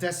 10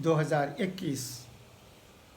2021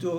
2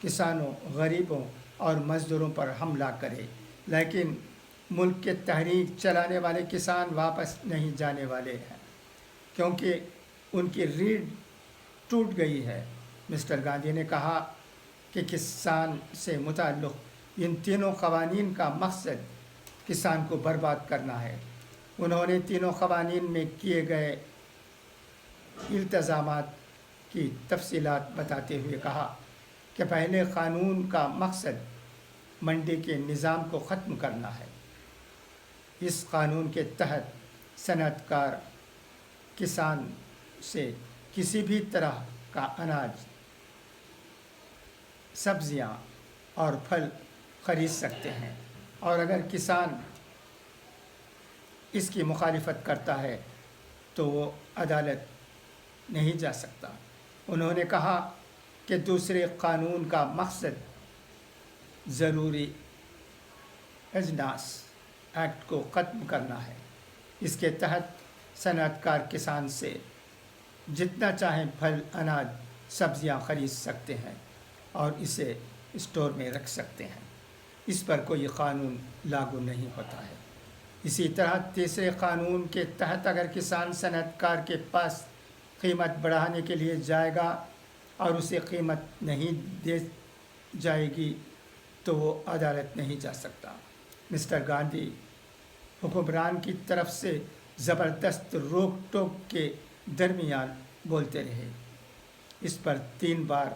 کسانوں، غریبوں اور مزدوروں پر حملہ کرے، لیکن ملک کے تحریک چلانے والے کسان واپس نہیں جانے والے ہیں کیونکہ ان کی ریڑھ ٹوٹ گئی ہے۔ مسٹر گاندھی نے کہا کہ کسان سے متعلق ان تینوں قوانین کا مقصد کسان کو برباد کرنا ہے۔ انہوں نے تینوں قوانین میں کیے گئے التزامات کی تفصیلات بتاتے ہوئے کہا کہ پہلے قانون کا مقصد منڈی کے نظام کو ختم کرنا ہے۔ اس قانون کے تحت صنعت کار کسان سے کسی بھی طرح کا اناج، سبزیاں اور پھل خرید سکتے ہیں، اور اگر کسان اس کی مخالفت کرتا ہے تو وہ عدالت نہیں جا سکتا۔ انہوں نے کہا کہ دوسرے قانون کا مقصد ضروری اجناس ایکٹ کو ختم کرنا ہے۔ اس کے تحت صنعت کار کسان سے جتنا چاہیں پھل، اناج، سبزیاں خرید سکتے ہیں اور اسے اسٹور میں رکھ سکتے ہیں۔ اس پر کوئی قانون لاگو نہیں ہوتا ہے۔ اسی طرح تیسرے قانون کے تحت اگر کسان صنعت کار کے پاس قیمت بڑھانے کے لیے جائے گا اور اسے قیمت نہیں دے جائے گی تو وہ عدالت نہیں جا سکتا۔ مسٹر گاندھی حکمران کی طرف سے زبردست روک ٹوک کے درمیان بولتے رہے۔ اس پر 3 بار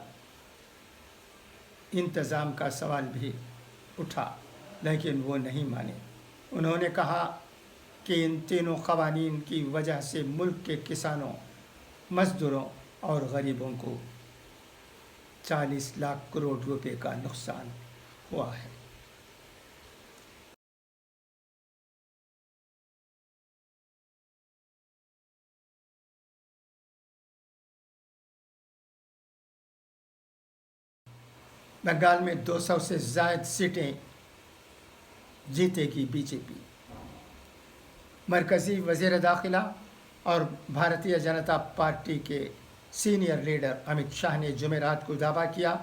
انتظام کا سوال بھی اٹھا لیکن وہ نہیں مانے۔ انہوں نے کہا کہ ان تینوں قوانین کی وجہ سے ملک کے کسانوں، مزدوروں اور غریبوں کو 40 لاکھ کروڑ روپے کا نقصان ہوا ہے۔ بنگال میں 200 سے زائد سیٹیں جیتے گی بی جے پی۔ مرکزی وزیر داخلہ اور بھارتیہ جنتا پارٹی کے سینئر لیڈر امت شاہ نے جمعرات کو دعویٰ کیا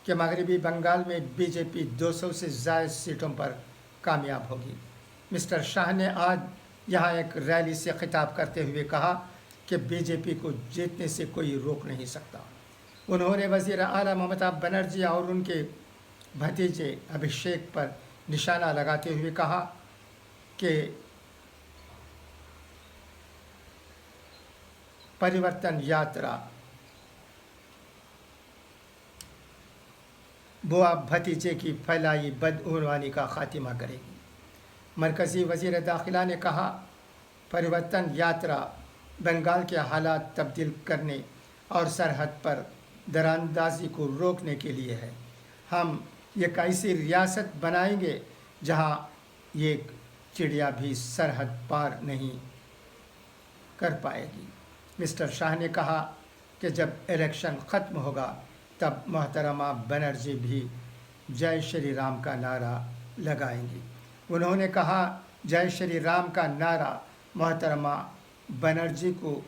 کہ مغربی بنگال میں بی جے پی 200 سے زائد سیٹوں پر کامیاب ہوگی۔ مسٹر شاہ نے آج یہاں ایک ریلی سے خطاب کرتے ہوئے کہا کہ بی جے پی کو جیتنے سے کوئی روک نہیں سکتا۔ انہوں نے وزیر اعلیٰ ممتا بنرجی اور ان کے بھتیجے ابھیشیک پر نشانہ لگاتے ہوئے کہا کہ پریورتن یاترا بوا بھتیجے کی پھیلائی بدعنوانی کا خاتمہ کرے گی۔ مرکزی وزیر داخلہ نے کہا، پریورتن یاترا بنگال کے حالات تبدیل کرنے اور سرحد پر دراندازی کو روکنے کے لیے ہے۔ ہم ایک ایسی ریاست بنائیں گے جہاں ایک چڑیا بھی سرحد پار نہیں کر پائے گی۔ مسٹر شاہ نے کہا کہ جب الیکشن ختم ہوگا تب محترمہ بنرجی بھی جے شری رام کا نعرہ لگائیں گی۔ انہوں نے کہا، جے شری رام کا نعرہ محترمہ بنرجی کو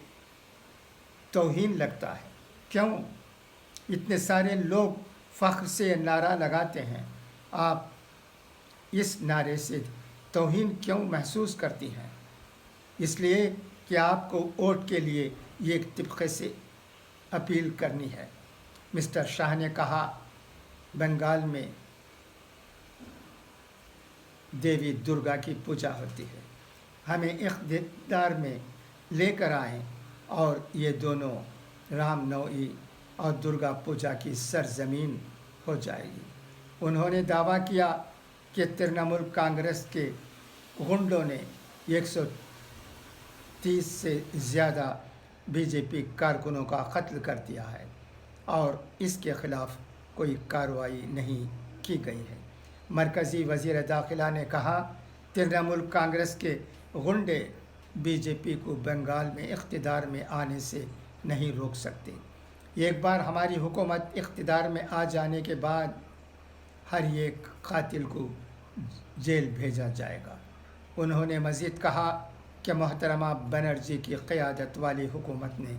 توہین لگتا ہے۔ کیوں؟ اتنے سارے لوگ فخر سے نعرہ لگاتے ہیں، آپ اس نعرے سے توہین کیوں محسوس کرتی ہیں؟ اس لیے کہ آپ کو ووٹ کے لیے ایک طبقے سے اپیل کرنی ہے۔ مسٹر شاہ نے کہا، بنگال میں دیوی درگا کی پوجا ہوتی ہے، ہمیں اقتدار میں لے کر آئیں اور یہ دونوں رام نومی اور درگا پوجا کی سرزمین ہو جائے گی۔ انہوں نے دعویٰ کیا کہ ترنمول کانگریس کے غنڈوں نے 130 سے زیادہ بی جے پی کارکنوں کا قتل کر دیا ہے اور اس کے خلاف کوئی کارروائی نہیں کی گئی ہے۔ مرکزی وزیر داخلہ نے کہا، ترنمول کانگریس کے غنڈے بی جے پی کو بنگال میں اقتدار میں آنے سے نہیں روک سکتے۔ ایک بار ہماری حکومت اقتدار میں آ جانے کے بعد ہر ایک قاتل کو جیل بھیجا جائے گا۔ انہوں نے مزید کہا کہ محترمہ بنرجی کی قیادت والی حکومت نے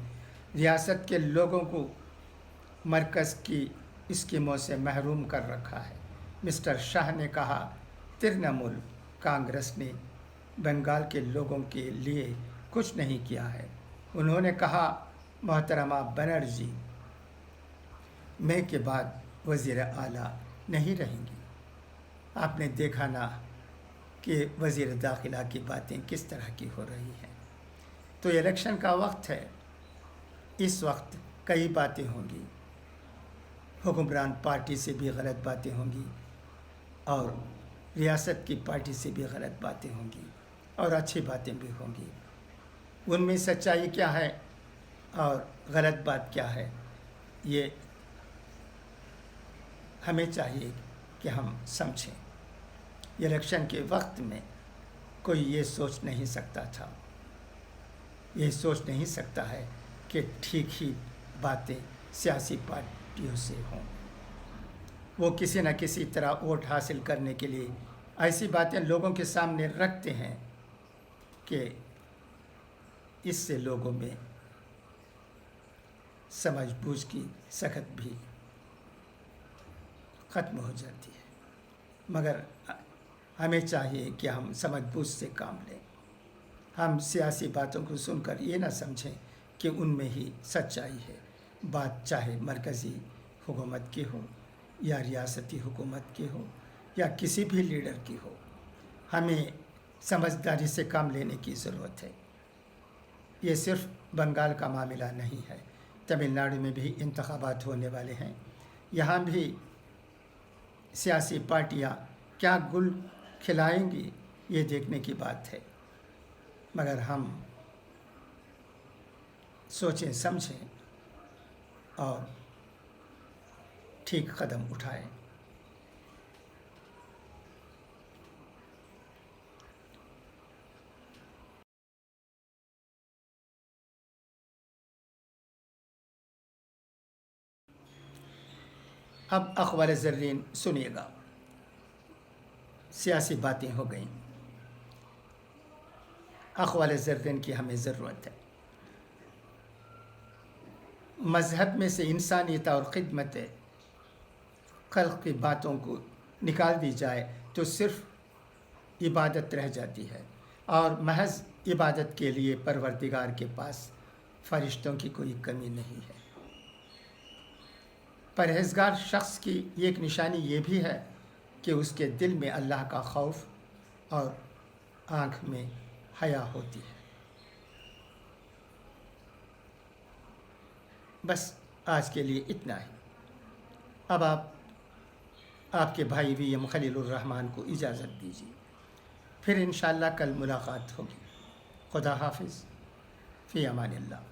ریاست کے لوگوں کو مرکز کی اسکیموں سے محروم کر رکھا ہے۔ مسٹر شاہ نے کہا ترنمول کانگریس نے بنگال کے لوگوں کے لیے کچھ نہیں کیا ہے۔ انہوں نے کہا محترمہ بنرجی مے کے بعد وزیر اعلیٰ نہیں رہیں گی۔ آپ نے دیکھا نا کہ وزیر داخلہ کی باتیں کس طرح کی ہو رہی ہیں۔ تو الیکشن کا وقت ہے، اس وقت کئی باتیں ہوں گی، حکمران پارٹی سے بھی غلط باتیں ہوں گی اور ریاست کی پارٹی سے بھی غلط باتیں ہوں گی اور اچھی باتیں بھی ہوں گی۔ ان میں سچائی کیا ہے اور غلط بات کیا ہے، یہ ہمیں چاہیے کہ ہم سمجھیں۔ الیکشن کے وقت میں کوئی یہ سوچ نہیں سکتا تھا، یہ سوچ نہیں سکتا ہے کہ ٹھیک ہی باتیں سیاسی پارٹیوں سے ہوں۔ وہ کسی نہ کسی طرح ووٹ حاصل کرنے کے لیے ایسی باتیں لوگوں کے سامنے رکھتے ہیں کہ اس سے لوگوں میں سمجھ بوجھ کی سخت بھی ختم ہو جاتی ہے۔ مگر ہمیں چاہیے کہ ہم سمجھ بوجھ سے کام لیں۔ ہم سیاسی باتوں کو سن کر یہ نہ سمجھیں کہ ان میں ہی سچائی ہے۔ بات چاہے مرکزی حکومت کی ہو یا ریاستی حکومت کی ہو یا کسی بھی لیڈر کی ہو، ہمیں سمجھداری سے کام لینے کی ضرورت ہے۔ یہ صرف بنگال کا معاملہ نہیں ہے، تمل ناڈو میں بھی انتخابات ہونے والے ہیں۔ یہاں بھی سیاسی پارٹیاں کیا گل کھلائیں گی، یہ دیکھنے کی بات ہے۔ مگر ہم سوچیں سمجھیں اور ٹھیک قدم اٹھائیں۔ اب اخبار زرین سنیے گا۔ سیاسی باتیں ہو گئیں، اخبار زرین کی ہمیں ضرورت ہے۔ مذہب میں سے انسانیت اور خدمت خلق کی باتوں کو نکال دی جائے تو صرف عبادت رہ جاتی ہے، اور محض عبادت کے لیے پروردگار کے پاس فرشتوں کی کوئی کمی نہیں ہے۔ پرہیزگار شخص کی ایک نشانی یہ بھی ہے کہ اس کے دل میں اللہ کا خوف اور آنکھ میں حیا ہوتی ہے۔ بس آج کے لیے اتنا ہی۔ اب آپ کے بھائی وی ایم خلیل الرحمن کو اجازت دیجیے، پھر انشاءاللہ کل ملاقات ہوگی۔ خدا حافظ، فی امان اللہ۔